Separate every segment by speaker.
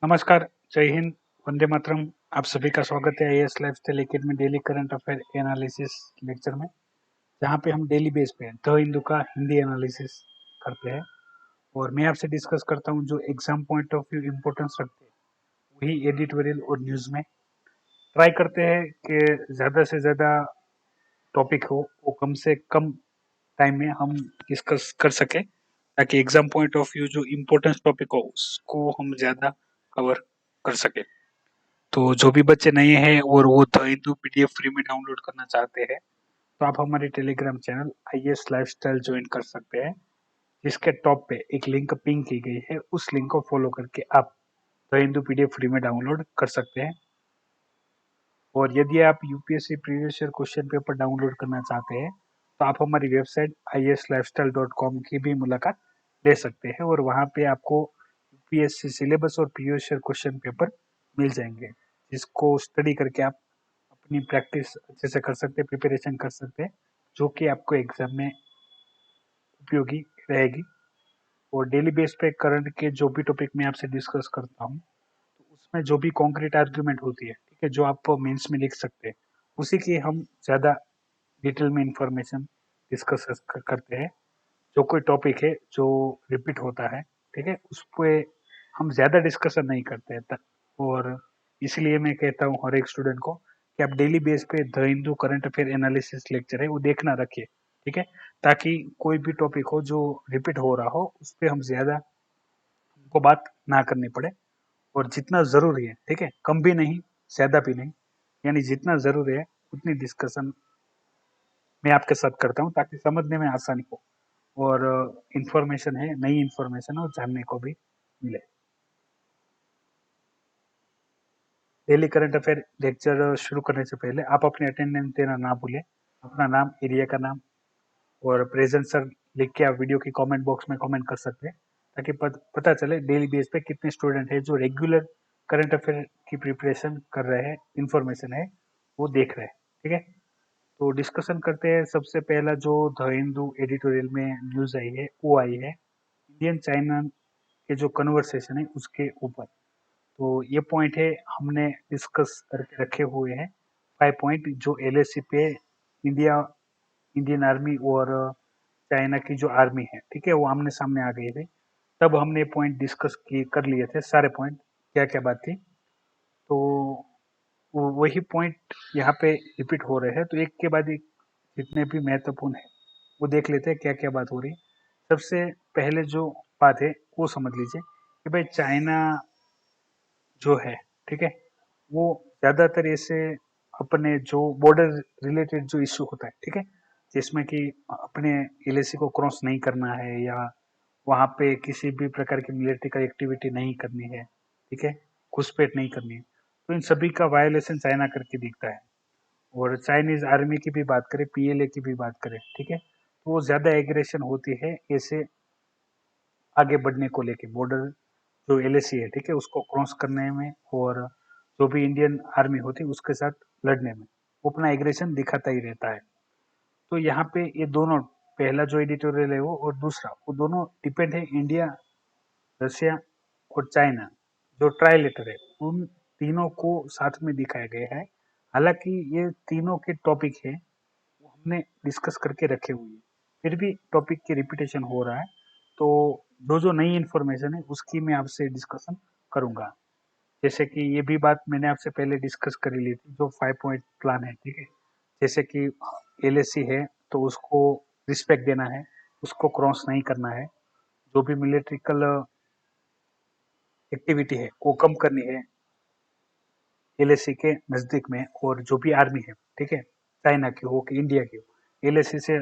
Speaker 1: नमस्कार, जय हिंद, वंदे मातरम। आप सभी का स्वागत है IAS lifestyle academy daily current affair analysis lecture में, जहाँ पे हम डेली बेस पे द हिंदू का हिंदी एनालिसिस करते हैं और मैं आपसे डिस्कस करता हूँ जो exam point of view importance रखते हैं, वही एडिटोरियल और न्यूज़ में ट्राई करते हैं कि ज़्यादा से ज़्यादा टॉपिक हो वो कम से कम टाइम में हम डिस्कस कर सकें, ताकि एग्जाम पॉइंट ऑफ व्यू जो इम्पोर्टेंस टॉपिक हो उसको हम ज़्यादा कवर कर सकें। तो जो भी बच्चे नए हैं और वो द हिंदू पीडीएफ फ्री में डाउनलोड करना चाहते हैं, तो आप हमारे Telegram channel IAS lifestyle join कर सकते हैं, जिसके टॉप पे एक लिंक पिन की गई है। उस लिंक को फॉलो करके आप द हिंदू पीडीएफ फ्री में डाउनलोड कर सकते हैं। और यदि आप UPSC previous year question paper download करना चाहते हैं, तो आप हमारी वेबसाइट IASLifestyle.com की भी मुलाकात ले सकते हैं और वहाँ पे आपको यूपीएससी सिलेबस और प्रीवियस ईयर क्वेश्चन पेपर मिल जाएंगे, जिसको स्टडी करके आप अपनी प्रैक्टिस अच्छे से कर सकते हैं, प्रिपरेशन कर सकते हैं, जो कि आपको एग्जाम में उपयोगी रहेगी। और डेली बेस पे करंट के जो भी टॉपिक मैं आपसे डिस्कस करता हूँ, तो उसमें जो भी कॉन्क्रीट आर्ग्यूमेंट होती है, ठीक है, जो आप मेंस में लिख सकते हैं, उसी की हम ज़्यादा डिटेल में इंफॉर्मेशन डिस्कस करते हैं। जो कोई टॉपिक है जो रिपीट होता है, ठीक है, उस पे हम ज़्यादा डिस्कशन नहीं करते हैं। और इसलिए मैं कहता हूँ हर एक स्टूडेंट को कि आप डेली बेस पे the Hindu current affair analysis lecture है वो देखना रखिए, ठीक है, ताकि कोई भी टॉपिक हो जो रिपीट हो रहा हो उस पर हम ज़्यादा हमको बात ना करनी पड़े। और जितना ज़रूरी है, ठीक है, कम भी नहीं, ज़्यादा भी नहीं, यानी जितना ज़रूरी है उतनी डिस्कशन मैं आपके साथ करता हूँ, ताकि समझने में आसानी हो और इंफॉर्मेशन है, नई इंफॉर्मेशन हो, जानने को भी मिले। डेली करंट अफेयर लेक्चर शुरू करने से पहले आप अपने अटेंडेंस देना ना भूलें। अपना नाम, एरिया का नाम और प्रेजेंट सर लिख के आप वीडियो की कमेंट बॉक्स में कमेंट कर सकते हैं, ताकि पता चले डेली बेस पे कितने स्टूडेंट है जो रेगुलर करंट अफेयर की प्रिपरेशन कर रहे हैं, इंफॉर्मेशन है वो देख रहे हैं, ठीक है। तो डिस्कशन करते हैं। सबसे पहला जो द हिंदू एडिटोरियल में न्यूज़ आई है वो आई है इंडियन चाइना के जो कन्वर्सेशन है उसके ऊपर। तो ये पॉइंट है, हमने डिस्कस करके रखे हुए हैं 5 पॉइंट जो एलएसी पे इंडिया, इंडियन आर्मी और चाइना की जो आर्मी है, ठीक है, वो आमने सामने आ गए थे। तब हमने पॉइंट डिस्कस किए, कर लिए थे सारे पॉइंट, क्या क्या बात थी। तो वही पॉइंट यहाँ पे रिपीट हो रहे हैं, तो एक के बाद एक जितने भी महत्वपूर्ण है वो देख लेते हैं क्या क्या बात हो रही है। सबसे पहले जो बात है वो समझ लीजिए कि भाई चाइना जो है, ठीक है, वो ज्यादातर ऐसे अपने जो बॉर्डर रिलेटेड जो इश्यू होता है, ठीक है, जिसमें कि अपने एलएसी को क्रॉस नहीं करना है या वहां पे किसी भी प्रकार की मिलिट्री एक्टिविटी नहीं करनी है, ठीक है, घुसपैठ नहीं करनी है, तो इन सभी का वायोलेशन चाइना करके दिखता है। और चाइनीज आर्मी की भी बात करें, पीएलए की भी बात करें, ठीक है, तो वो ज्यादा एग्रेशन होती है ऐसे आगे बढ़ने को लेके, बॉर्डर जो एलएसी है, ठीक है, उसको क्रॉस करने में और जो भी इंडियन आर्मी होती है उसके साथ लड़ने में वो अपना एग्रेशन दिखाता ही रहता है। तो यहाँ पे ये दोनों, पहला जो एडिटोरियल है वो और दूसरा, वो दोनों डिपेंड है इंडिया, रशिया और चाइना, जो ट्राइलेटर है, उन तीनों को साथ में दिखाया गया है। हालांकि ये तीनों के टॉपिक है वो हमने डिस्कस करके रखे हुए हैं, फिर भी टॉपिक की रिपीटेशन हो रहा है। तो जो जो नई इन्फॉर्मेशन है उसकी मैं आपसे डिस्कशन करूंगा। जैसे कि ये भी बात मैंने आपसे पहले डिस्कस कर ली थी, जो 5 पॉइंट प्लान है, ठीक है, जैसे कि एलएसी है तो उसको रिस्पेक्ट देना है, उसको क्रॉस नहीं करना है, जो भी मिलिट्रिकल एक्टिविटी है वो कम करनी है एलएसी के नजदीक में। और जो भी आर्मी है, ठीक है, चाइना की हो कि इंडिया की हो, एलएसी से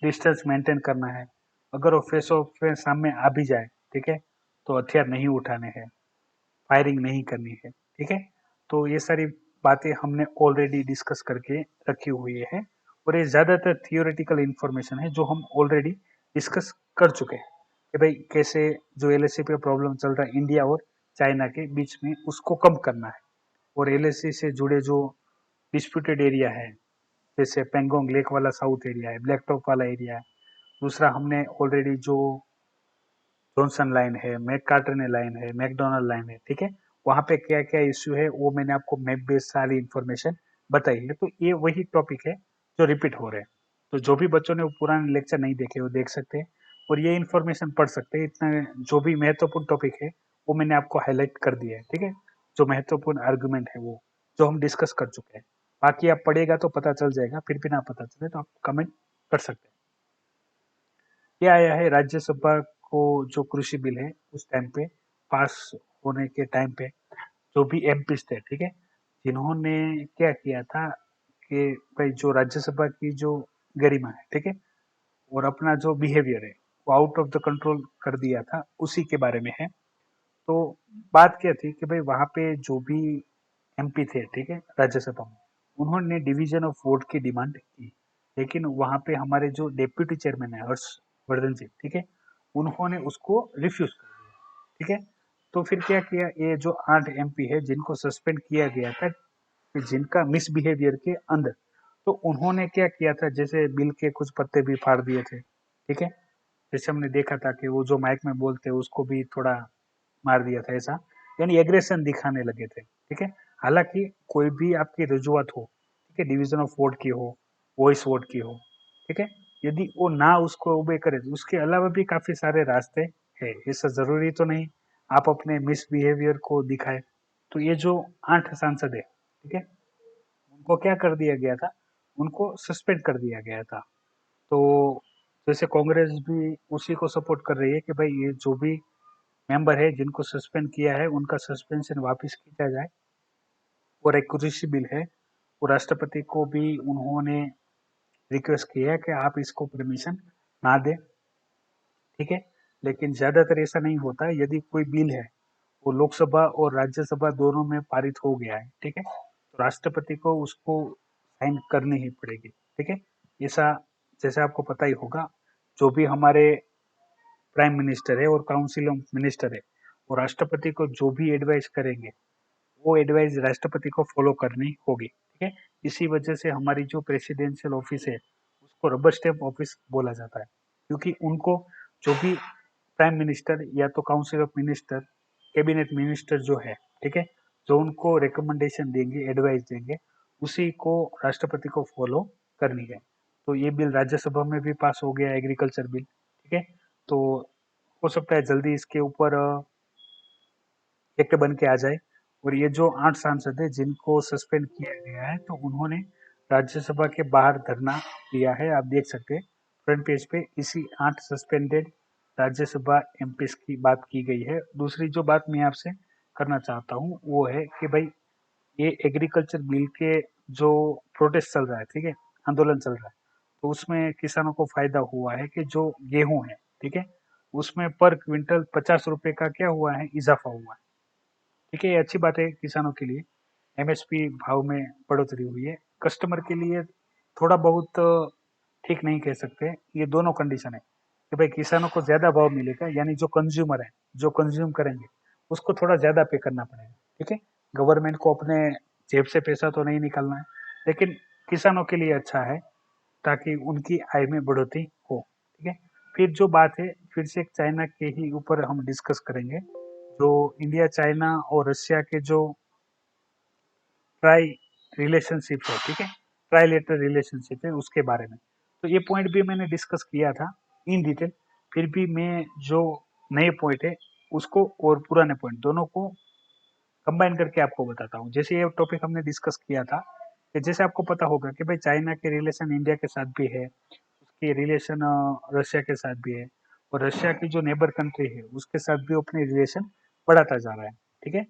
Speaker 1: डिस्टेंस मेंटेन करना है। अगर वो फेस ऑफ फेस सामने आ भी जाए, ठीक है, तो हथियार नहीं उठाने हैं, फायरिंग नहीं करनी है, ठीक है। तो ये सारी बातें हमने ऑलरेडी डिस्कस करके रखी हुई है और ये ज़्यादातर थियोरेटिकल इंफॉर्मेशन है जो हम ऑलरेडी डिस्कस कर चुके हैं कि भाई कैसे जो एलएसी पे प्रॉब्लम चल रहा है इंडिया और चाइना के बीच में उसको कम करना है। और एलएसी से जुड़े जो डिस्प्यूटेड एरिया है, जैसे पेंगोंग लेक वाला साउथ एरिया है, ब्लैक टॉप वाला एरिया है। दूसरा, हमने ऑलरेडी जो जॉनसन लाइन है, मैक कार्टने लाइन है, मैकडोनल्ड लाइन है, ठीक है, वहाँ पे क्या क्या इश्यू है वो मैंने आपको मैप बेस्ड सारी इन्फॉर्मेशन बताई है। तो ये वही टॉपिक है जो रिपीट हो रहे हैं। तो जो भी बच्चों ने वो पुराने लेक्चर नहीं देखे वो देख सकते हैं और ये इन्फॉर्मेशन पढ़ सकते हैं। इतना जो भी महत्वपूर्ण टॉपिक है वो मैंने आपको हाईलाइट कर दिया है, ठीक है। जो महत्वपूर्ण आर्गुमेंट है वो जो हम डिस्कस कर चुके हैं। बाकी आप पढ़ेगा तो पता चल जाएगा, फिर भी ना पता चले तो आप कमेंट कर सकते हैं। ये आया है राज्यसभा को, जो कृषि बिल है उस टाइम पे पास होने के टाइम पे जो भी एमपीज थे, ठीक है, जिन्होंने क्या किया था कि भाई जो राज्यसभा की जो गरिमा है, ठीक है, और अपना जो बिहेवियर है वो आउट ऑफ द कंट्रोल कर दिया था, उसी के बारे में है। तो बात क्या थी कि भाई वहां पे जो भी एमपी थे, ठीक है, राज्यसभा में, उन्होंने डिवीजन ऑफ वोट की डिमांड की, लेकिन वहां पे हमारे जो डेप्यूटी चेयरमैन है हर्षवर्धन जी, ठीक है, उन्होंने उसको रिफ्यूज कर दिया, ठीक है। तो फिर क्या किया, ये जो 8 एमपी है जिनको सस्पेंड किया गया था जिनका मिसबिहेवियर के अंदर, तो उन्होंने क्या किया था, जैसे बिल के कुछ पत्ते भी फाड़ दिए थे, ठीक है। जैसे हमने देखा था कि वो जो माइक में बोलते हैं उसको भी थोड़ा मार दिया था, ऐसा यानी एग्रेशन दिखाने लगे थे, ठीक है। हालांकि कोई भी आपकी रजूआत हो, ठीक है, डिवीजन ऑफ वोट की हो, वॉइस वोट की हो, ठीक है, यदि वो ना उसको ओबे करे तो उसके अलावा भी काफी सारे रास्ते हैं। ऐसा जरूरी तो नहीं आप अपने मिसबिहेवियर को दिखाए। तो ये जो 8 सांसद है, ठीक है, उनको क्या कर दिया गया था, उनको सस्पेंड कर दिया गया था। तो जैसे कांग्रेस भी उसी को सपोर्ट कर रही है कि भाई ये जो भी मेंबर है जिनको सस्पेंड किया है उनका सस्पेंशन वापस खींचा जाए। और एक कृषि बिल है, वो राष्ट्रपति को भी उन्होंने रिक्वेस्ट किया है कि आप इसको परमिशन ना दें, ठीक है। लेकिन ज्यादातर ऐसा नहीं होता है, यदि कोई बिल है वो लोकसभा और राज्यसभा दोनों में पारित हो गया है, ठीक है, तो राष्ट्रपति को उसको साइन करनी ही पड़ेगी, ठीक है। ऐसा जैसे आपको पता ही होगा, जो भी हमारे प्राइम मिनिस्टर है और काउंसिल ऑफ मिनिस्टर है, वो राष्ट्रपति को जो भी एडवाइस करेंगे वो एडवाइस राष्ट्रपति को फॉलो करनी होगी, ठीक है। इसी वजह से हमारी जो प्रेसिडेंशियल ऑफिस है उसको रबर स्टैम्प ऑफिस बोला जाता है, क्योंकि उनको जो भी प्राइम मिनिस्टर या तो council of minister, cabinet minister जो है, ठीक है, जो उनको रिकमेंडेशन देंगे, एडवाइस देंगे, उसी को राष्ट्रपति को फॉलो करनी है। तो ये बिल राज्यसभा में भी पास हो गया, एग्रीकल्चर बिल, ठीक है। तो हो सकता है जल्दी इसके ऊपर एक्ट बन के आ जाए। और ये जो 8 सांसद है जिनको सस्पेंड किया गया है, तो उन्होंने राज्यसभा के बाहर धरना दिया है, आप देख सकते हैं फ्रंट पेज पे इसी 8 सस्पेंडेड राज्यसभा एमपीज की बात की गई है। दूसरी जो बात मैं आपसे करना चाहता हूँ वो है कि भाई ये एग्रीकल्चर बिल के जो प्रोटेस्ट चल रहा है, ठीक है, आंदोलन चल रहा है, तो उसमें किसानों को फायदा हुआ है कि जो गेहूं है, ठीक है, उसमें पर क्विंटल 50 रुपए का क्या हुआ है, इजाफा हुआ है, ठीक है। ये अच्छी बात है किसानों के लिए, एमएसपी भाव में बढ़ोतरी हुई है। कस्टमर के लिए थोड़ा बहुत ठीक नहीं कह सकते, ये दोनों कंडीशन है कि भाई किसानों को ज्यादा भाव मिलेगा, यानी जो कंज्यूमर है, जो कंज्यूम करेंगे उसको थोड़ा ज्यादा पे करना पड़ेगा, ठीक है। गवर्नमेंट को अपने जेब से पैसा तो नहीं निकालना है, लेकिन किसानों के लिए अच्छा है ताकि उनकी आय में बढ़ोतरी हो, ठीक है। फिर जो बात है, फिर से एक चाइना के ही ऊपर हम डिस्कस करेंगे, जो इंडिया चाइना और रशिया के जो ट्राई रिलेशनशिप है, ठीक है, ट्राईलेटरल रिलेशनशिप है उसके बारे में। तो ये पॉइंट भी मैंने डिस्कस किया था इन डिटेल। फिर भी मैं जो नए पॉइंट है उसको और पुराने पॉइंट दोनों को कंबाइन करके आपको बताता हूँ। जैसे ये टॉपिक हमने डिस्कस किया था कि जैसे आपको पता होगा कि भाई चाइना के रिलेशन इंडिया के साथ भी है, उसके रिलेशन रशिया के साथ भी है, और रशिया की जो नेबर कंट्री है उसके साथ भी अपने रिलेशन बढ़ाता जा रहा है, ठीक है।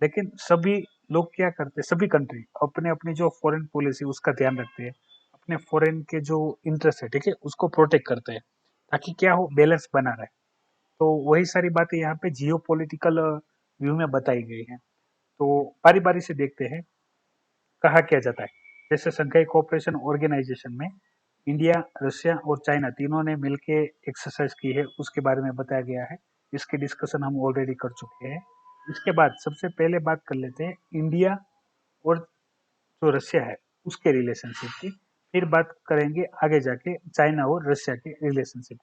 Speaker 1: लेकिन सभी लोग क्या करते हैं, सभी कंट्री अपने अपनी जो फॉरेन पॉलिसी उसका ध्यान रखते हैं, अपने फॉरेन के जो इंटरेस्ट है, ठीक है, उसको प्रोटेक्ट करते हैं, ताकि क्या हो, बैलेंस बना रहे। तो वही सारी बातें यहाँ पे जियो पोलिटिकल व्यू में बताई गई हैं। तो बारी बारी से देखते हैं कहा क्या जाता है। जैसे शंघाई कोऑपरेशन ऑर्गेनाइजेशन में इंडिया, रशिया और चाइना तीनों ने मिलके एक्सरसाइज की है, उसके बारे में बताया गया है। इसकी डिस्कशन हम ऑलरेडी कर चुके हैं। इसके बाद सबसे पहले बात कर लेते हैं इंडिया और जो रशिया है उसके रिलेशनशिप की। फिर बात करेंगे आगे जाके चाइना और रशिया के रिलेशनशिप।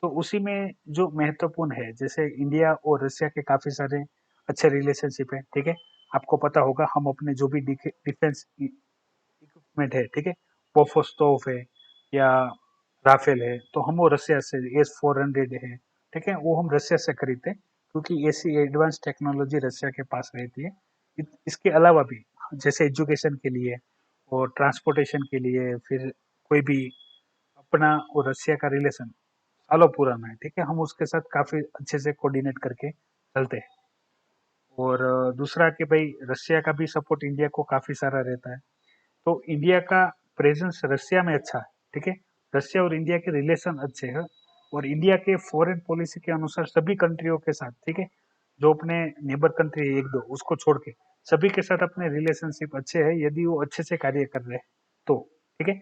Speaker 1: तो उसी में जो महत्वपूर्ण है, जैसे इंडिया और रशिया के काफी सारे अच्छे रिलेशनशिप है, ठीक है। आपको पता होगा हम अपने जो भी डिफेंस इक्विपमेंट है, ठीक है, पोफोस्टोव है या राफेल है, तो हम वो रसिया से S-400 है, ठीक है, वो हम रसिया से खरीदते हैं क्योंकि ऐसी एडवांस टेक्नोलॉजी रसिया के पास रहती है। इसके अलावा भी जैसे एजुकेशन के लिए और ट्रांसपोर्टेशन के लिए, फिर कोई भी अपना वो रसिया का रिलेशन सालों पुराना है, ठीक है, हम उसके साथ काफी अच्छे से कोऑर्डिनेट करके चलते हैं। और दूसरा कि भाई रसिया का भी सपोर्ट इंडिया को काफी सारा रहता है, तो इंडिया का प्रेजेंस रसिया में अच्छा है, ठीक है। रसिया और इंडिया के रिलेशन अच्छे हैं और इंडिया के फॉरेन पॉलिसी के अनुसार सभी कंट्रियों के साथ, ठीक है, जो अपने नेबर कंट्री एक दो उसको छोड़ के सभी के साथ अपने रिलेशनशिप अच्छे हैं यदि वो अच्छे से कार्य कर रहे हैं तो, ठीक है।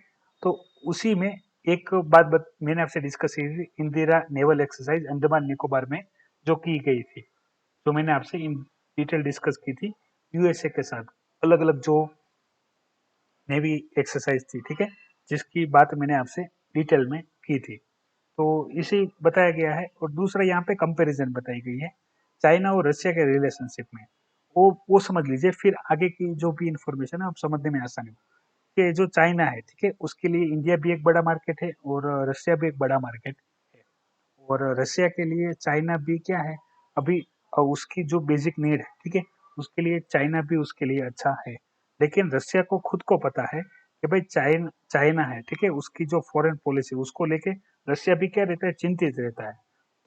Speaker 1: तो उसी में एक मैंने आपसे डिस्कस की थी, इंदिरा नेवल एक्सरसाइज अंडमान निकोबार में जो की गई थी, जो मैंने आपसे इन डिटेल डिस्कस की थी यूएसए के साथ, अलग अलग जो नेवी एक्सरसाइज थी, ठीक है, जिसकी बात मैंने आपसे डिटेल में की थी। तो इसे बताया गया है और दूसरा यहाँ पे कंपैरिजन बताई गई है चाइना और रशिया के रिलेशनशिप में। वो समझ लीजिए, फिर आगे की जो भी इंफॉर्मेशन है आप समझने में आसानी हो कि जो चाइना है, ठीक है, उसके लिए इंडिया भी एक बड़ा मार्केट है और रशिया भी एक बड़ा मार्केट है। और रशिया के लिए चाइना भी क्या है अभी, उसकी जो बेसिक नीड है, ठीक है, उसके लिए चाइना भी उसके लिए अच्छा है। लेकिन रशिया को खुद को पता है कि भाई चाइना चाइना है, ठीक है, उसकी जो फॉरेन पॉलिसी उसको लेके रशिया भी क्या रहता है, चिंतित रहता है।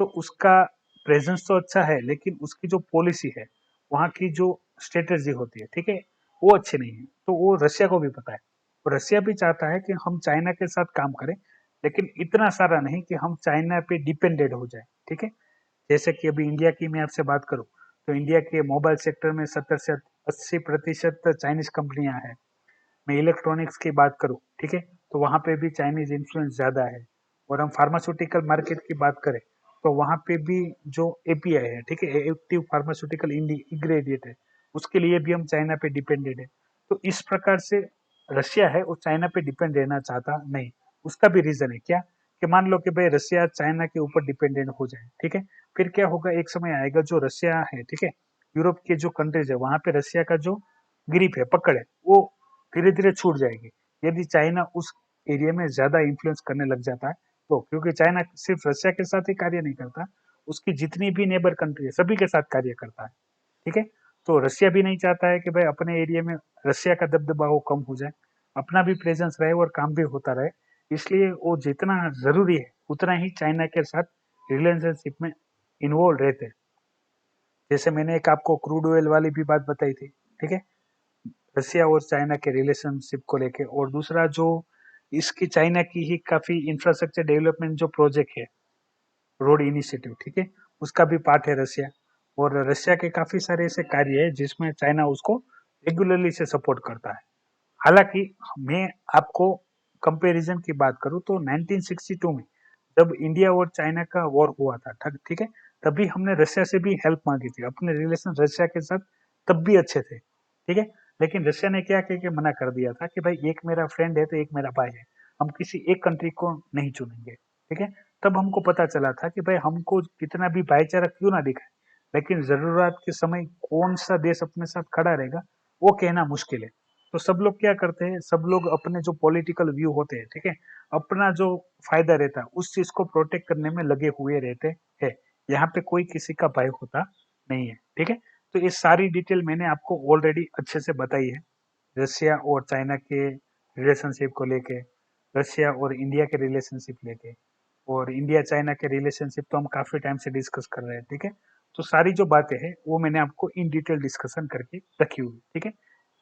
Speaker 1: तो उसका प्रेजेंस तो अच्छा है लेकिन उसकी जो पॉलिसी है, वहाँ की जो स्ट्रेटेजी होती है, ठीक है, वो अच्छी नहीं है। तो वो रशिया को भी पता है और रशिया भी चाहता है कि हम चाइना के साथ काम करें, लेकिन इतना सारा नहीं कि हम चाइना पे डिपेंडेंट हो जाए, ठीक है। जैसे कि अभी इंडिया की मैं आपसे बात करूं तो इंडिया के मोबाइल सेक्टर में 70 से 80% चाइनीज कंपनियां हैं। मैं इलेक्ट्रॉनिक्स की बात करूं, ठीक है, तो वहां पे भी चाइनीज इन्फ्लुएंस ज्यादा है। और हम फार्मास्यूटिकल मार्केट की बात करें तो वहां पे भी जो एपीआई है, ठीक है, एक्टिव फार्मास्यूटिकल इंग्रेडिएंट है, उसके लिए भी हम चाइना पे डिपेंडेंट है। तो इस प्रकार से रशिया है वो चाइना पे डिपेंड रहना चाहता नहीं। उसका भी रीजन है क्या, कि मान लो कि भाई रशिया चाइना के ऊपर डिपेंडेंट हो जाए, ठीक है, फिर क्या होगा, एक समय आएगा जो रशिया है, ठीक है, यूरोप के जो कंट्रीज है वहां पे रशिया का जो ग्रिप है, पकड़ है, वो धीरे धीरे छूट जाएगी यदि चाइना उस एरिया में ज्यादा इन्फ्लुएंस करने लग जाता है। तो क्योंकि चाइना सिर्फ रशिया के साथ ही कार्य नहीं करता, उसकी जितनी भी नेबर कंट्री है सभी के साथ कार्य करता है, ठीक है। तो रशिया भी नहीं चाहता है कि भाई अपने एरिया में रशिया का दबदबा वो कम हो जाए, अपना भी प्रेजेंस रहे और काम भी होता रहे। इसलिए वो जितना जरूरी है उतना ही चाइना के साथ रिलेशनशिप में इन्वॉल्व रहते हैं। जैसे मैंने एक आपको क्रूड ऑयल वाली भी बात बताई थी, ठीक है, रसिया और चाइना के रिलेशनशिप को लेके। और दूसरा जो इसकी चाइना की ही काफी इंफ्रास्ट्रक्चर डेवलपमेंट जो प्रोजेक्ट है, रोड इनिशिएटिव, ठीक है, उसका भी पार्ट है रसिया। और रसिया के काफी सारे ऐसे कार्य है जिसमें चाइना उसको रेगुलरली से सपोर्ट करता है। हालांकि मैं आपको कंपैरिजन की बात करूं तो 1962 में जब इंडिया और चाइना का वॉर हुआ था, ठीक है, तभी हमने रशिया से भी हेल्प मांगी थी, अपने रिलेशन रशिया के साथ तब भी अच्छे थे, ठीक है। लेकिन रशिया ने क्या कह के मना कर दिया था कि भाई एक मेरा फ्रेंड है तो एक मेरा भाई है, हम किसी एक कंट्री को नहीं चुनेंगे, ठीक है। तब हमको पता चला था कि भाई हमको कितना भी भाईचारा क्यों ना दिखाए, लेकिन जरूरत के समय कौन सा देश अपने साथ खड़ा रहेगा वो कहना मुश्किल है। तो सब लोग क्या करते हैं, सब लोग अपने जो पॉलिटिकल व्यू होते हैं, ठीक है, अपना जो फायदा रहता है उस चीज को प्रोटेक्ट करने में लगे हुए रहते हैं। यहाँ पे कोई किसी का भय होता नहीं है, ठीक है। तो ये सारी डिटेल मैंने आपको ऑलरेडी अच्छे से बताई है, रशिया और चाइना के रिलेशनशिप को लेके, रशिया और इंडिया के रिलेशनशिप लेके, और इंडिया चाइना के रिलेशनशिप तो हम काफी टाइम से डिस्कस कर रहे हैं, ठीक है। तो सारी जो बातें हैं वो मैंने आपको इन डिटेल डिस्कशन करके रखी हुई, ठीक है।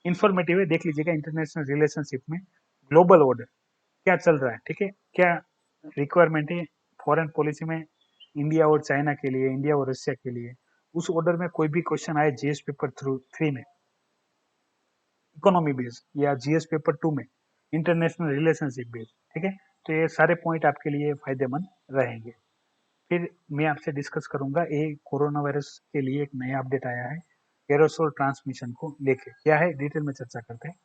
Speaker 1: इंफॉर्मेटिव है, देख लीजिएगा इंटरनेशनल रिलेशनशिप में ग्लोबल ऑर्डर क्या चल रहा है, ठीक है, क्या रिक्वायरमेंट है फॉरेन पॉलिसी में इंडिया और चाइना के लिए, इंडिया और रशिया के लिए। उस ऑर्डर में कोई भी क्वेश्चन आए जीएस पेपर थ्रू 3 में इकोनॉमी बेस्ड या जीएस पेपर 2 में इंटरनेशनल रिलेशनशिप बेस्ड, ठीक है, तो ये सारे पॉइंट आपके लिए फायदेमंद रहेंगे। फिर मैं आपसे डिस्कस करूंगा ये कोरोना वायरस के लिए एक नया अपडेट आया है, एरोसोल ट्रांसमिशन को लेके क्या है डिटेल में चर्चा करते हैं।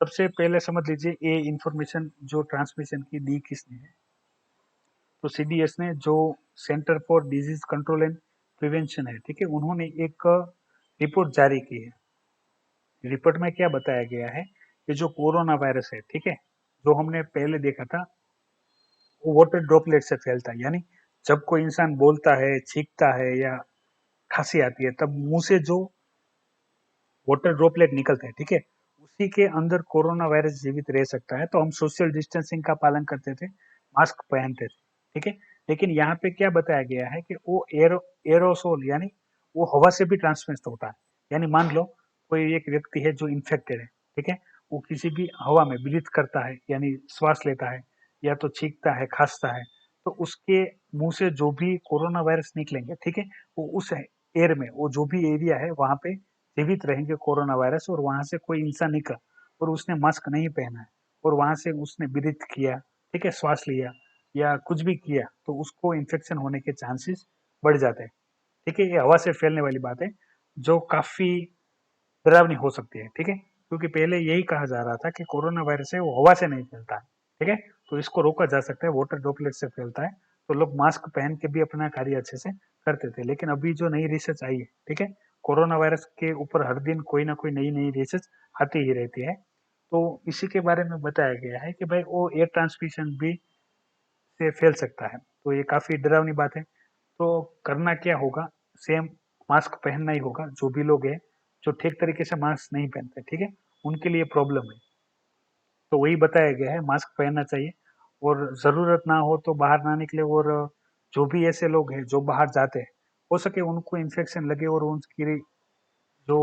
Speaker 1: सबसे पहले समझ लीजिए ये इंफॉर्मेशन जो ट्रांसमिशन की दी किसने है, तो सीडीएस ने, जो centre for disease control and prevention है, ठीक है, उन्होंने एक रिपोर्ट जारी की है। रिपोर्ट में क्या बताया गया है कि जो कोरोना वायरस है, ठीक है, जो हमने पहले देखा था, वो वाटर ड्रॉपलेट से फैलता है। यानी जब कोई इंसान बोलता है, छींकता है या खांसी आती है, तब मुंह से जो वाटर ड्रॉपलेट निकलता है, ठीक है, उसी के अंदर कोरोना वायरस जीवित रह सकता है। तो हम सोशल डिस्टेंसिंग का पालन करते थे, मास्क पहनते थे, ठीक है। लेकिन यहाँ पे क्या बताया गया है कि वो एरोसोल यानी वो हवा से भी ट्रांसमिट होता है। यानी मान लो कोई एक व्यक्ति है जो इन्फेक्टेड है, ठीक है, वो किसी भी हवा में ब्रीथ करता है, यानी श्वास लेता है या तो छींकता है, खांसता है, तो उसके मुंह से जो भी कोरोना वायरस निकलेंगे, ठीक है, वो उस एयर में, वो जो भी एरिया है वहां पे जीवित रहेंगे कोरोना वायरस। और वहां से कोई इंसान निकला और उसने मास्क नहीं पहना है और वहां से उसने ब्रीथ किया, ठीक है, श्वास लिया या कुछ भी किया, तो उसको इन्फेक्शन होने के चांसेस बढ़ जाते हैं, ठीक है। ये हवा से फैलने वाली बात है जो काफी डरावनी हो सकती है, ठीक है, क्योंकि पहले यही कहा जा रहा था कि कोरोना वायरस है वो हवा से नहीं फैलता है, ठीक है, तो इसको रोका जा सकता है, वाटर ड्रॉपलेट से फैलता है। तो लोग मास्क पहन के भी अपना कार्य अच्छे से करते थे। लेकिन अभी जो नई रिसर्च आई है, ठीक है, कोरोना वायरस के ऊपर हर दिन कोई ना कोई नई नई रिसर्च आती ही रहती है, तो इसी के बारे में बताया गया है कि भाई वो एयर ट्रांसमिशन भी से फैल सकता है। तो ये काफी डरावनी बात है। तो करना क्या होगा, सेम मास्क पहनना ही होगा। जो भी लोग हैं जो ठीक तरीके से मास्क नहीं पहनते, ठीक है, उनके लिए प्रॉब्लम है। तो वही बताया गया है, मास्क पहनना चाहिए और जरूरत ना हो तो बाहर ना निकले। और जो भी ऐसे लोग हैं जो बाहर जाते हैं, हो सके उनको इन्फेक्शन लगे और उनकी जो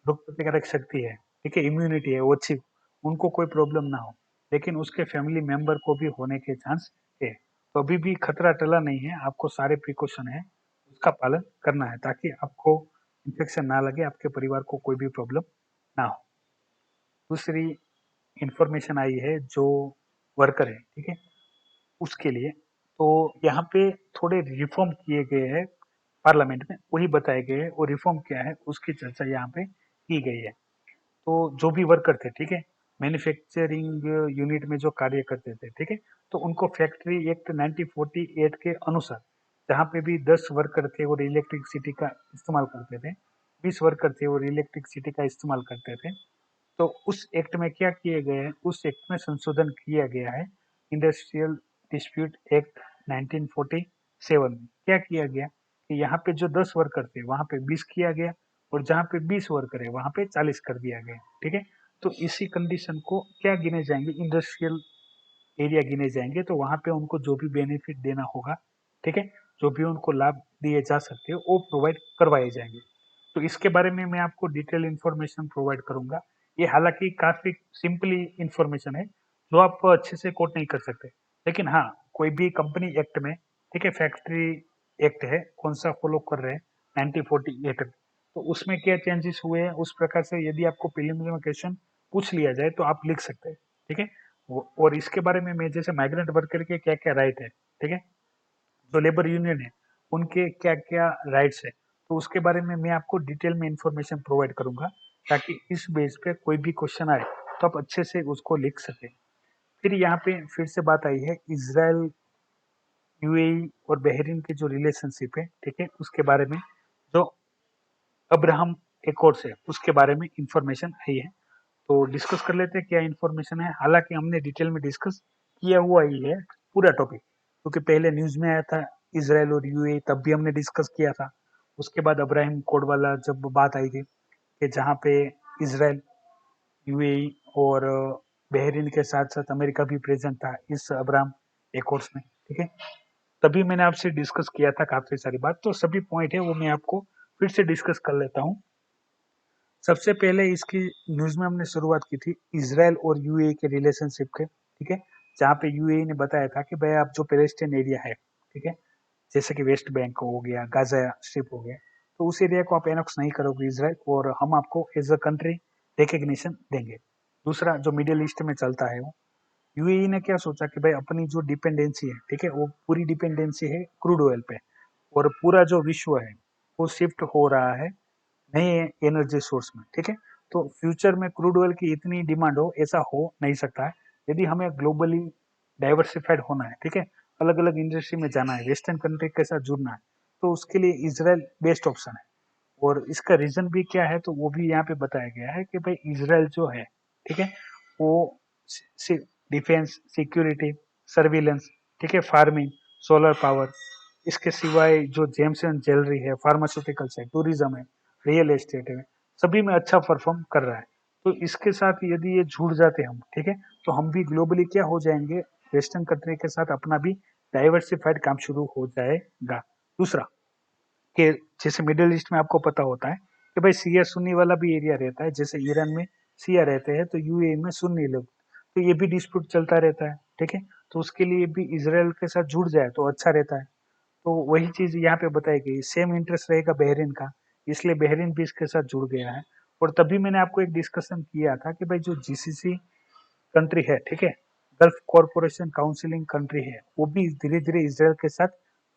Speaker 1: रोग प्रतिकारक शक्ति है, ठीक है, इम्यूनिटी है, वो अच्छी, उनको कोई प्रॉब्लम ना हो, लेकिन उसके फैमिली मेंबर को भी होने के चांस है। तो अभी भी खतरा टला नहीं है, आपको सारे प्रिकॉशन है उसका पालन करना है ताकि आपको इन्फेक्शन ना लगे, आपके परिवार को कोई भी प्रॉब्लम ना हो। दूसरी इंफॉर्मेशन आई है जो वर्कर है, ठीक है, उसके लिए। तो यहाँ पे थोड़े रिफॉर्म किए गए हैं पार्लियामेंट में, वही बताए गए हैं, और रिफॉर्म क्या है उसकी चर्चा यहाँ पे की गई है। तो जो भी वर्कर थे, ठीक है, मैन्युफैक्चरिंग यूनिट में जो कार्य करते थे, ठीक है, तो उनको फैक्ट्री एक्ट 1948 के अनुसार जहाँ पे भी 10 वर्कर थे और इलेक्ट्रिसिटी का इस्तेमाल करते थे, 20 वर्कर थे और इलेक्ट्रिसिटी का इस्तेमाल करते थे, तो उस एक्ट में क्या किए गए हैं, उस एक्ट में संशोधन किया गया है। इंडस्ट्रियल डिस्प्यूट एक्ट 1947 में क्या किया गया कि यहाँ पे जो 10 वर्कर थे वहां पे 20 किया गया, और जहाँ पे 20 वर्कर है वहां पे 40 कर दिया गया, ठीक है। तो इसी कंडीशन को क्या गिने जाएंगे, इंडस्ट्रियल एरिया गिने जाएंगे। तो वहां पे उनको जो भी बेनिफिट देना होगा, ठीक है, जो भी उनको लाभ दिए जा सकते हैं वो प्रोवाइड करवाए जाएंगे। तो इसके बारे में मैं आपको डिटेल इन्फॉर्मेशन प्रोवाइड करूंगा। ये हालांकि काफी सिंपली इंफॉर्मेशन है जो आप अच्छे से कोट नहीं कर सकते, लेकिन हाँ, कोई भी कंपनी एक्ट में, ठीक है, फैक्ट्री एक्ट है, कौन सा फॉलो कर रहे हैं 1948 में, तो उसमें क्या चेंजेस हुए हैं उस प्रकार से यदि आपको प्रीलिमिनरी में क्वेश्चन पूछ लिया जाए तो आप लिख सकते हैं, ठीक है। और इसके बारे में मैं जैसे माइग्रेंट वर्कर के क्या क्या राइट है, ठीक है, जो लेबर यूनियन है उनके क्या क्या राइट्स है, तो उसके बारे में मैं आपको डिटेल में इंफॉर्मेशन प्रोवाइड करूंगा ताकि इस बेस पे कोई भी क्वेश्चन आए तो आप अच्छे से उसको लिख सके। फिर यहाँ पे फिर से बात आई है इसराइल, यूएई और बहरीन के जो रिलेशनशिप है, ठीक है, उसके बारे में जो अब्राहम एकॉर्ड्स है उसके बारे में इंफॉर्मेशन आई है। तो डिस्कस कर लेते हैं क्या इन्फॉर्मेशन है। हालांकि हमने डिटेल में डिस्कस किया हुआ ही है पूरा टॉपिक, क्योंकि पहले न्यूज में आया था इसराइल और यूएई, तब भी हमने डिस्कस किया था। उसके बाद अब्राहम कोड वाला जब बात आई थी कि जहाँ पे इसराइल, यूएई और बहरीन के साथ साथ अमेरिका भी प्रेजेंट था इस अब्राहम एकॉर्ड्स में, ठीक है, तभी मैंने आपसे डिस्कस किया था काफी सारी बात। तो सभी पॉइंट है वो मैं आपको फिर से डिस्कस कर लेता हूँ। सबसे पहले इसकी न्यूज में हमने शुरुआत की थी इसराइल और यूएई के रिलेशनशिप के, ठीक है, जहाँ पे यूएई ने बताया था कि भाई आप जो पैलेस्टाइन एरिया है, ठीक है, जैसे कि वेस्ट बैंक हो गया, गाजा स्ट्रिप हो गया, तो उस एरिया को आप एनॉक्स नहीं करोगे इसराइल, और हम आपको एज अ कंट्री रिकग्निशन देंगे। दूसरा जो मिडिल ईस्ट में चलता है वो यूएई ने क्या सोचा कि भाई अपनी जो डिपेंडेंसी है, ठीक है, वो पूरी डिपेंडेंसी है क्रूड ऑयल पे, और पूरा जो विश्व है वो शिफ्ट हो रहा है नए एनर्जी सोर्स में, ठीक है। तो फ्यूचर में क्रूड ऑयल की इतनी डिमांड हो ऐसा हो नहीं सकता है। यदि हमें ग्लोबली डाइवर्सिफाइड होना है, ठीक है, अलग अलग इंडस्ट्री में जाना है, वेस्टर्न कंट्री के साथ जुड़ना है, तो उसके लिए इसराइल बेस्ट ऑप्शन है। और इसका रीजन भी क्या है तो वो भी यहाँ पे बताया गया है कि भाई इसराइल जो है, ठीक है, वो डिफेंस, सिक्योरिटी, सर्विलेंस, ठीक है, फार्मिंग, सोलर पावर, इसके सिवाय जो जेम्स एंड ज्वेलरी है, फार्मास्यूटिकल्स है, टूरिज्म है, रियल एस्टेट है, सभी में अच्छा परफॉर्म कर रहा है। तो इसके साथ यदि ये जुड़ जाते हम, ठीक है, तो हम भी ग्लोबली क्या हो जाएंगे, वेस्टर्न कंट्री के साथ अपना भी डाइवर्सिफाइड काम शुरू हो जाएगा। दूसरा कि जैसे मिडिल ईस्ट में आपको पता होता है कि भाई शिया सुन्नी वाला भी एरिया रहता है, जैसे ईरान में शिया रहते हैं तो यूएई में सुन्नी लोग, तो ये भी डिस्प्यूट चलता रहता है, ठीक है, तो उसके लिए भी इसराइल के साथ जुड़ जाए तो अच्छा रहता है। तो वही चीज यहाँ पे बताई गई, सेम इंटरेस्ट रहेगा बहरीन का, इसलिए बहरीन भी इसके साथ जुड़ गया है। और तभी मैंने आपको एक डिस्कशन किया था कि भाई जो जीसीसी कंट्री है, ठीक है, गल्फ कॉरपोरेशन काउंसिलिंग कंट्री है, वो भी धीरे धीरे इसराइल के साथ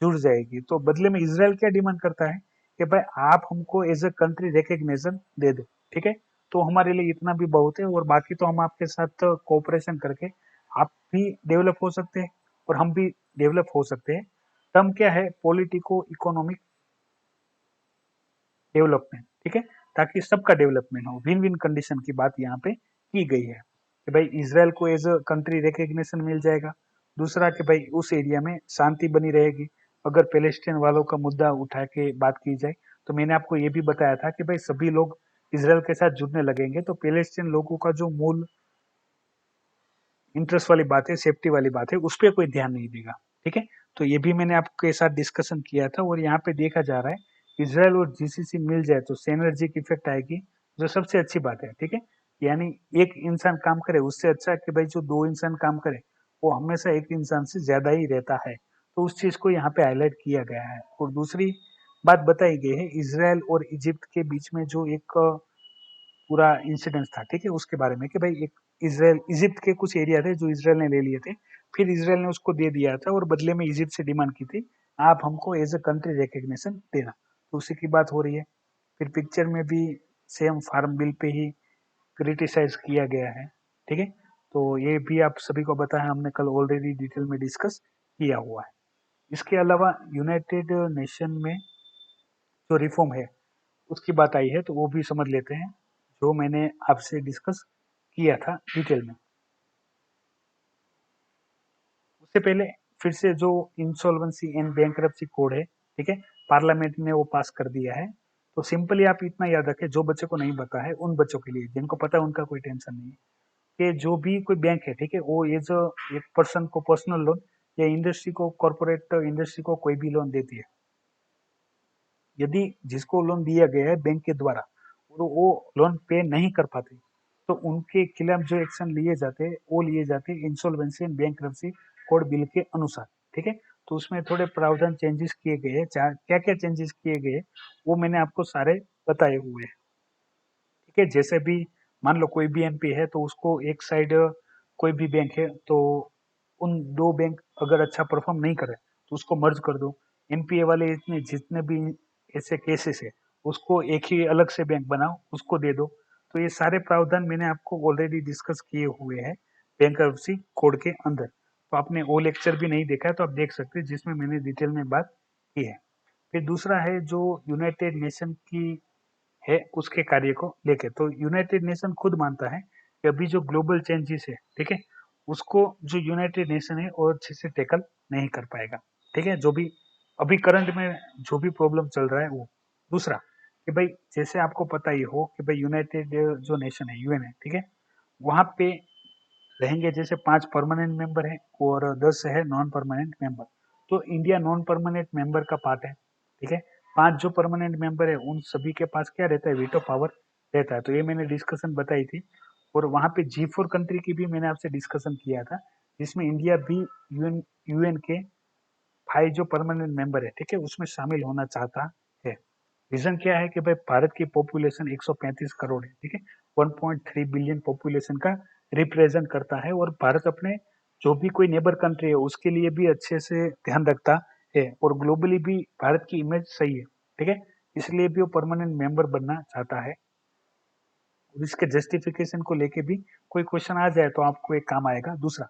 Speaker 1: जुड़ जाएगी। तो बदले में इसराइल क्या डिमांड करता है कि भाई आप हमको एज अ कंट्री रिकग्निशन दे दो, ठीक है, तो हमारे लिए इतना भी बहुत है, और बाकी तो हम आपके साथ कोऑपरेशन करके आप भी डेवलप हो सकते हैं और हम भी डेवलप हो सकते हैं। टर्म क्या है, पॉलिटिको इकोनॉमिक डेवलपमेंट, ठीक है, ताकि सबका डेवलपमेंट हो, विन विन कंडीशन की बात यहाँ पे की गई है कि भाई इसराइल को एज अ कंट्री रिकग्निशन मिल जाएगा। दूसरा कि भाई उस एरिया में शांति बनी रहेगी। अगर पैलेस्टीन वालों का मुद्दा उठा के बात की जाए तो मैंने आपको ये भी बताया था कि भाई सभी लोग इसराइल के साथ जुड़ने लगेंगे तो पैलेस्टीन लोगों का जो मूल इंटरेस्ट वाली बात है, सेफ्टी वाली बात है, उस पर कोई ध्यान नहीं देगा, ठीक है। तो ये भी मैंने आपके साथ डिस्कशन किया था। और यहाँ पे देखा जा रहा है इसराइल और जीसीसी मिल जाए तो सिनर्जिक इफेक्ट आएगी, जो सबसे अच्छी बात है, ठीक है। यानी एक इंसान काम करे उससे अच्छा है कि भाई जो दो इंसान काम करे वो हमेशा एक इंसान से ज्यादा ही रहता है। तो उस चीज को यहाँ पे हाईलाइट किया गया है। और दूसरी बात बताई गई है इसराइल और इजिप्ट के बीच में जो एक पूरा इंसिडेंट था, ठीक है, उसके बारे में कि भाई एक इसराइल इजिप्ट के कुछ एरिया थे जो इसराइल ने ले लिए थे, फिर इसराइल ने उसको दे दिया था और बदले में इजिप्ट से डिमांड की थी आप हमको एज अ कंट्री रिकग्निशन देना। तो उसी की बात हो रही है। फिर पिक्चर में भी same farm bill pay he criticise किया गया है, ठीक है। तो ये भी आप सभी को बताया, हमने कल ऑलरेडी डिटेल में डिस्कस किया हुआ है। इसके अलावा यूनाइटेड नेशन में जो रिफॉर्म है उसकी बात आई है तो वो भी समझ लेते हैं, जो मैंने आपसे डिस्कस किया था डिटेल में। उससे पहले फिर से जो इंसॉल्वेंसी एंड बैंकरप्सी कोड है, ठीक है, पार्लियामेंट ने वो पास कर दिया है। तो सिंपली आप इतना याद रखें, जो बच्चों को नहीं पता है उन बच्चों के लिए, जिनको पता है उनका कोई टेंशन नहीं है, कि जो भी कोई बैंक है, ठीक है, वो एज एक पर्सन को पर्सनल लोन या इंडस्ट्री को, कॉर्पोरेट इंडस्ट्री को कोई भी लोन देती है, यदि जिसको लोन दिया गया है बैंक के द्वारा और वो लोन पे नहीं कर पाते तो उनके खिलाफ जो एक्शन लिए जाते हैं वो लिए जाते हैं insolvency and bankruptcy code bill के अनुसार, ठीक है। तो उसमें थोड़े प्रावधान चेंजेस किए गए हैं, क्या क्या चेंजेस किए गए वो मैंने आपको सारे बताए हुए हैं, ठीक है। जैसे भी मान लो कोई भी एमपी है तो उसको एक साइड, कोई भी बैंक है तो उन दो बैंक अगर अच्छा परफॉर्म नहीं करे तो उसको मर्ज कर दो। एनपीए वाले इतने जितने भी ऐसे केसेस है उसको एक ही अलग से बैंक बनाओ, उसको दे दो। तो ये सारे प्रावधान मैंने आपको ऑलरेडी डिस्कस किए हुए हैं बैंक्रप्सी कोड के अंदर। तो आपने वो लेक्चर भी नहीं देखा है तो आप देख सकते हैं जिसमें मैंने डिटेल में बात की है। फिर दूसरा है जो यूनाइटेड नेशन की है उसके कार्य को लेके, तो यूनाइटेड नेशन खुद मानता है कि अभी जो ग्लोबल चेंजेस है, ठीक है, उसको जो यूनाइटेड नेशन है और अच्छे से टैकल नहीं कर पाएगा, ठीक है, जो भी अभी करंट में जो भी प्रॉब्लम चल रहा है वो। दूसरा कि भाई जैसे आपको पता ही हो कि भाई यूनाइटेड जो नेशन है यूएन है, ठीक है, वहां पे रहेंगे जैसे 5 परमानेंट मेंबर है और 10 है नॉन परमानेंट मेंबर। तो इंडिया नॉन परमानेंट मेंबर का पार्ट है, ठीक है। 5 जो परमानेंट मेंबर है उन सभी के पास क्या रहता है, वीटो पावर रहता है। तो ये मैंने डिस्कशन बताई थी। और वहां पे G4 कंट्री की भी मैंने आपसे डिस्कशन किया था, जिसमें इंडिया भी यूएन यूएन के 5 जो परमानेंट मेंबर है, ठीक है, उसमें शामिल होना चाहता है। रीजन क्या है कि भाई भारत की पॉपुलेशन 135 करोड़ है, ठीक है, 1.3 बिलियन पॉपुलेशन का रिप्रेजेंट करता है। और भारत अपने जो भी कोई नेबर कंट्री है उसके लिए भी अच्छे से ध्यान रखता है और ग्लोबली भी भारत की इमेज सही है, ठीक है, इसलिए भी वो परमानेंट मेंबर बनना चाहता है। और इसके जस्टिफिकेशन को लेके भी कोई क्वेश्चन आ जाए तो आपको एक काम आएगा। दूसरा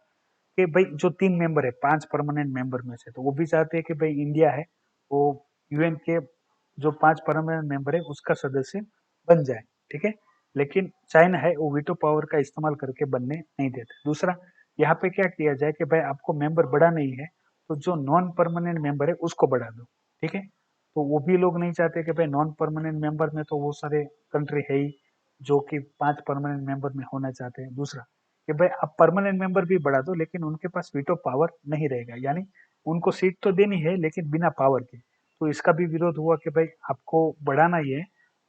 Speaker 1: कि भाई जो 3 मेंबर है 5 परमानेंट मेंबर में से, तो वो भी चाहते हैं कि भाई इंडिया है वो यूएन के जो 5 परमानेंट मेंबर है उसका सदस्य बन जाए, ठीक है। लेकिन चाइना है वो वीटो पावर का इस्तेमाल करके बनने नहीं देते। दूसरा, यहाँ पे क्या किया जाए कि भाई आपको मेंबर बढ़ाना ही है तो जो नॉन परमानेंट मेंबर है उसको बढ़ा दो, ठीक है। तो वो भी लोग नहीं चाहते कि भाई नॉन परमानेंट मेंबर में तो वो सारे कंट्री है ही जो कि 5 परमानेंट मेंबर में होना चाहते हैं। दूसरा कि भाई आप परमानेंट मेंबर भी बढ़ा दो लेकिन उनके पास वीटो पावर नहीं रहेगा, यानी उनको सीट तो देनी है लेकिन बिना पावर के। तो इसका भी विरोध हुआ कि भाई आपको बढ़ाना ही है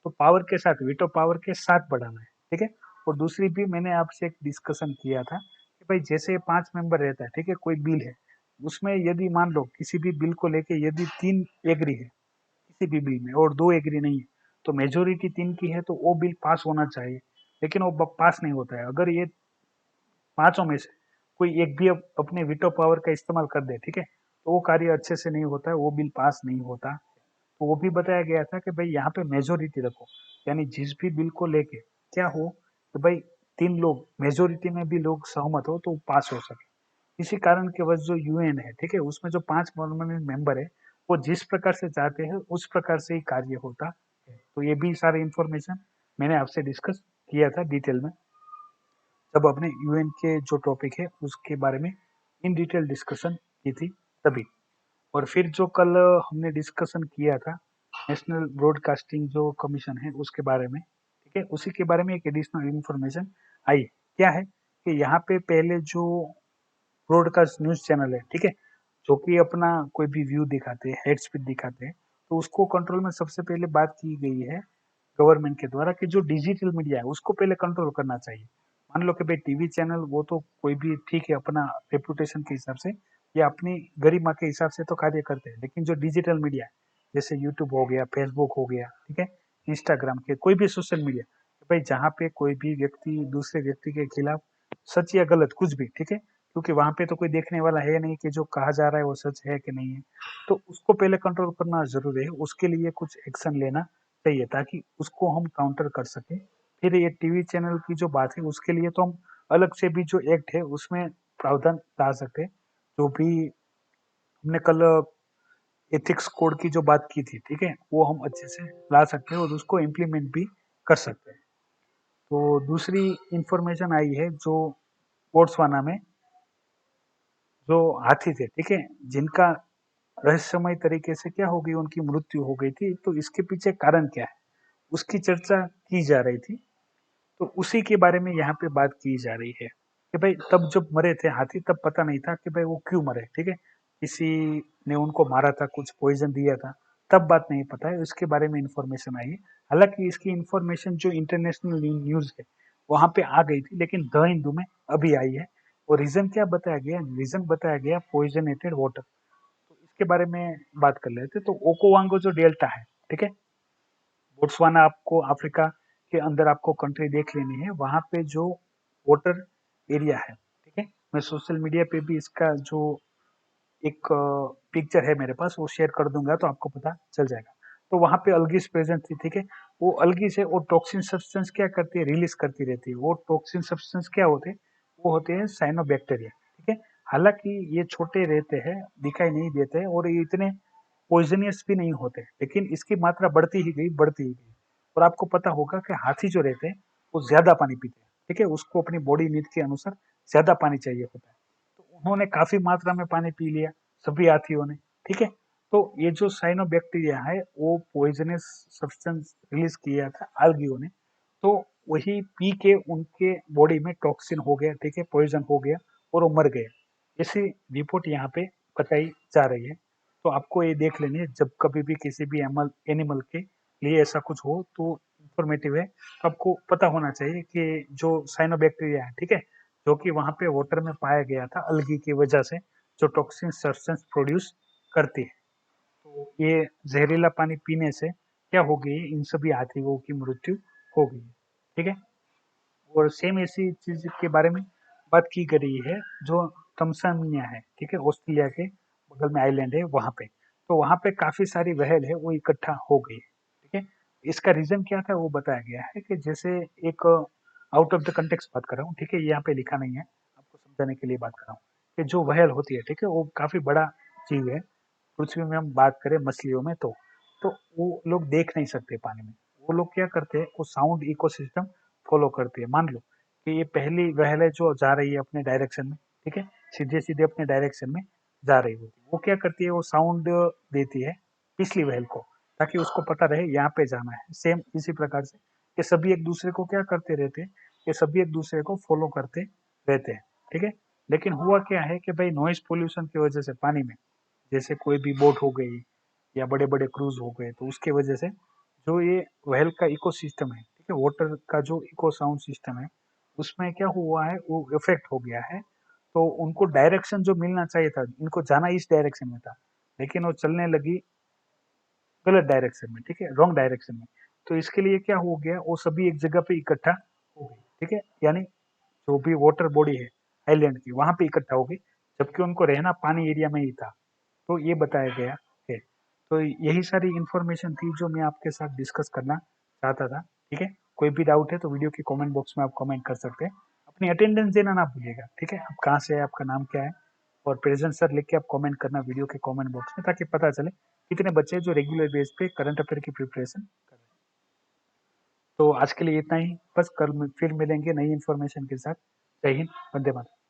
Speaker 1: तो पावर के साथ, वीटो पावर के साथ बढ़ाना है, ठीक है। और दूसरी भी मैंने आपसे एक डिस्कशन किया था कि भाई जैसे 5 मेंबर रहता है, ठीक है, कोई बिल है, उसमें यदि मान लो किसी भी बिल को लेके यदि 3 एग्री है किसी भी बिल में और 2 एग्री नहीं है, तो मेजोरिटी 3 की है तो वो बिल पास होना चाहिए, लेकिन वो पास नहीं होता है। अगर ये पांचों में से कोई एक भी अपने वीटो पावर का इस्तेमाल कर दे, ठीक है, तो वो कार्य अच्छे से नहीं होता है, वो बिल पास नहीं होता। तो वो भी बताया गया था कि भाई यहाँ पे मेजोरिटी रखो, यानी जिस भी बिल को लेके क्या हो कि भाई 3 लोग मेजोरिटी में भी लोग सहमत हो तो वो पास हो सके। इसी कारण के वजह जो यूएन है, ठीक है, उसमें जो 5 परमानेंट मेंबर है वो जिस प्रकार से चाहते हैं उस प्रकार से ही कार्य होता है। तो ये भी सारे इंफॉर्मेशन मैंने आपसे डिस्कस किया था डिटेल में, जब अपने यूएन के जो टॉपिक है उसके बारे में इन डिटेल डिस्कशन की थी तभी। और फिर जो कल हमने डिस्कशन किया था नेशनल ब्रॉडकास्टिंग जो कमीशन है उसके बारे में, ठीक है, उसी के बारे में एक एडिशनल इंफॉर्मेशन आई। क्या है कि यहाँ पे पहले जो ब्रॉडकास्ट न्यूज चैनल है, ठीक है, जो कि अपना कोई भी व्यू दिखाते हैं, हेड स्पीड दिखाते हैं, तो उसको कंट्रोल में सबसे पहले बात की गई है गवर्नमेंट के द्वारा कि जो डिजिटल मीडिया है उसको पहले कंट्रोल करना चाहिए। मान लो कि भाई टीवी चैनल वो तो कोई भी ठीक है अपना रेपुटेशन के हिसाब से या अपनी गरिमा के हिसाब से तो कार्य करते हैं, लेकिन जो डिजिटल मीडिया है जैसे यूट्यूब हो गया, फेसबुक हो गया, ठीक है, इंस्टाग्राम के कोई भी सोशल मीडिया, भाई जहाँ पे कोई भी व्यक्ति दूसरे व्यक्ति के खिलाफ सच या गलत कुछ भी, ठीक है, क्योंकि वहां पे तो कोई देखने वाला है नहीं कि जो कहा जा रहा है वो सच है कि नहीं है, तो उसको पहले कंट्रोल करना जरूरी है। उसके लिए कुछ एक्शन लेना चाहिए ताकि उसको हम काउंटर कर सके। फिर ये टीवी चैनल की जो बात है उसके लिए तो हम अलग से भी जो एक्ट है उसमें प्रावधान ला सकते हैं। जो भी हमने कल एथिक्स कोड की जो बात की थी, ठीक है, वो हम अच्छे से ला सकते हैं और उसको इम्प्लीमेंट भी कर सकते हैं। तो दूसरी इंफॉर्मेशन आई है जो बोट्सवाना में जो हाथी थे, ठीक है, जिनका रहस्यमय तरीके से क्या हो गई, उनकी मृत्यु हो गई थी, तो इसके पीछे कारण क्या है उसकी चर्चा की जा रही थी। तो उसी के बारे में यहाँ पे बात की जा रही है कि भाई तब जब मरे थे हाथी तब पता नहीं था कि भाई वो क्यों मरे, ठीक है, किसी ने उनको मारा था, कुछ पॉइजन दिया था, तब बात नहीं पता है, इसके बारे में इंफॉर्मेशन आई है। हालांकि इसकी इंफॉर्मेशन जो इंटरनेशनल न्यूज है वहां पे आ गई थी लेकिन द हिंदू में अभी आई है। और रीजन क्या बताया गया, रीजन बताया गया पॉइजनेटेड वाटर। तो इसके बारे में बात कर लेते तो ओकोवांगो जो डेल्टा है, ठीक है, बोट्सवाना आपको अफ्रीका के अंदर आपको कंट्री देख लेनी है, वहां पे जो वाटर एरिया है, ठीक है, मैं सोशल मीडिया पे भी इसका जो एक पिक्चर है मेरे पास वो शेयर कर दूंगा तो आपको पता चल जाएगा। तो वहां पे अलगीज प्रेजेंट थी, ठीक है, वो अलगी से वो टॉक्सिन सब्सटेंस क्या करती है, रिलीज करती रहती है। वो टॉक्सिन सब्सटेंस क्या होते हैं, वो होते हैं साइनोबैक्टीरिया, ठीक है। हालांकि ये छोटे रहते हैं, दिखाई नहीं देते हैं और ये इतने पॉइजनियस भी नहीं होते, लेकिन इसकी मात्रा बढ़ती ही गई, बढ़ती ही गई। और आपको पता होगा कि हाथी जो रहते हैं वो ज्यादा पानी पीते हैं, ठीक है, उसको अपनी बॉडी नीड के अनुसार ज्यादा पानी चाहिए होता है। तो उन्होंने काफी मात्रा में पानी पी लिया, सभी हाथियों ने, ठीक है। तो ये जो साइनोबैक्टीरिया है वो पॉइजनस सब्सटेंस रिलीज किया था algae ने, तो वही पी के उनके बॉडी में टॉक्सिन हो गया, ठीक है, पॉइजन हो गया और वो मर गए। ऐसी रिपोर्ट यहाँ पे बताई जा रही है। तो आपको ये देख लेनी है जब कभी भी किसी भी एनिमल के लिए ऐसा कुछ हो तो इंफॉर्मेटिव है, तो आपको पता होना चाहिए कि जो साइनोबैक्टीरिया है, ठीक है, जो कि वहां पे वाटर में पाया गया था अलगी की वजह से, जो टॉक्सिन सब्सटेंस प्रोड्यूस करती है। तो ये जहरीला पानी पीने से क्या हो गई, इन सभी हाथियों की मृत्यु हो गई, ठीक है। और सेम ऐसी चीज के बारे में बात की गई है जो तमसामिया है, ठीक है, ऑस्ट्रेलिया के बगल में आइलैंड है वहां पे। तो वहां पे काफी सारी वहल है वो इकट्ठा हो गई, ठीक है। इसका रीजन क्या था वो बताया गया है कि जैसे एक आउट ऑफ द कंटेक्स्ट बात कर रहा हूँ, ठीक है, यहाँ पे लिखा नहीं है, आपको समझाने के लिए बात कर रहा हूँ कि जो वहल होती है, ठीक है, वो काफी बड़ा चीज है पृथ्वी में, हम बात करें मछलियों में तो तो वो लोग देख नहीं सकते पानी में। वो लोग क्या करते हैं, वो साउंड इकोसिस्टम फॉलो करते हैं। मान लो कि ये पहली व्हेल है जो जा रही है अपने डायरेक्शन में, ठीक है, सीधे सीधे अपने डायरेक्शन में जा रही होती है। वो क्या करती है, वो साउंड देती है पिछली व्हेल को, ताकि उसको पता रहे यहाँ पे जाना है। सेम इसी प्रकार से ये सभी एक दूसरे को क्या करते रहते हैं, ये सभी एक दूसरे को फॉलो करते रहते हैं, ठीक है। लेकिन हुआ क्या है कि भाई नॉइज पोल्यूशन की वजह से पानी में, जैसे कोई भी बोट हो गई या बड़े बड़े क्रूज हो गए, तो उसके वजह से जो ये व्हेल का इकोसिस्टम है, ठीक है, वाटर का जो इको साउंड सिस्टम है, उसमें क्या हुआ है, वो इफेक्ट हो गया है। तो उनको डायरेक्शन जो मिलना चाहिए था, इनको जाना इस डायरेक्शन में था, लेकिन वो चलने लगी गलत डायरेक्शन में, ठीक है, रॉन्ग डायरेक्शन में। तो इसके लिए क्या हो गया, वो सभी एक जगह पे इकट्ठा हो गई, ठीक है, यानी जो भी वाटर बॉडी है आइलैंड की, वहां पे इकट्ठा हो गई, जबकि उनको रहना पानी एरिया में ही था। तो ये बताया गया है। तो यही सारी इंफॉर्मेशन थी जो मैं आपके साथ डिस्कस करना चाहता था, ठीक है। कोई भी डाउट है तो वीडियो के कमेंट बॉक्स में आप कमेंट कर सकते हैं। अपनी अटेंडेंस देना ना भूलिएगा, ठीक है। आप कहाँ से है, आपका नाम क्या है, और प्रेजेंट सर लिख के आप कमेंट करना वीडियो के कमेंट बॉक्स में, ताकि पता चले कितने बच्चे जो रेगुलर बेस पे करंट अफेयर की प्रिपरेशन कर रहे हैं। तो आज के लिए इतना ही, बस कल फिर मिलेंगे नई इन्फॉर्मेशन के साथ। जय हिंद, वंदे मातरम।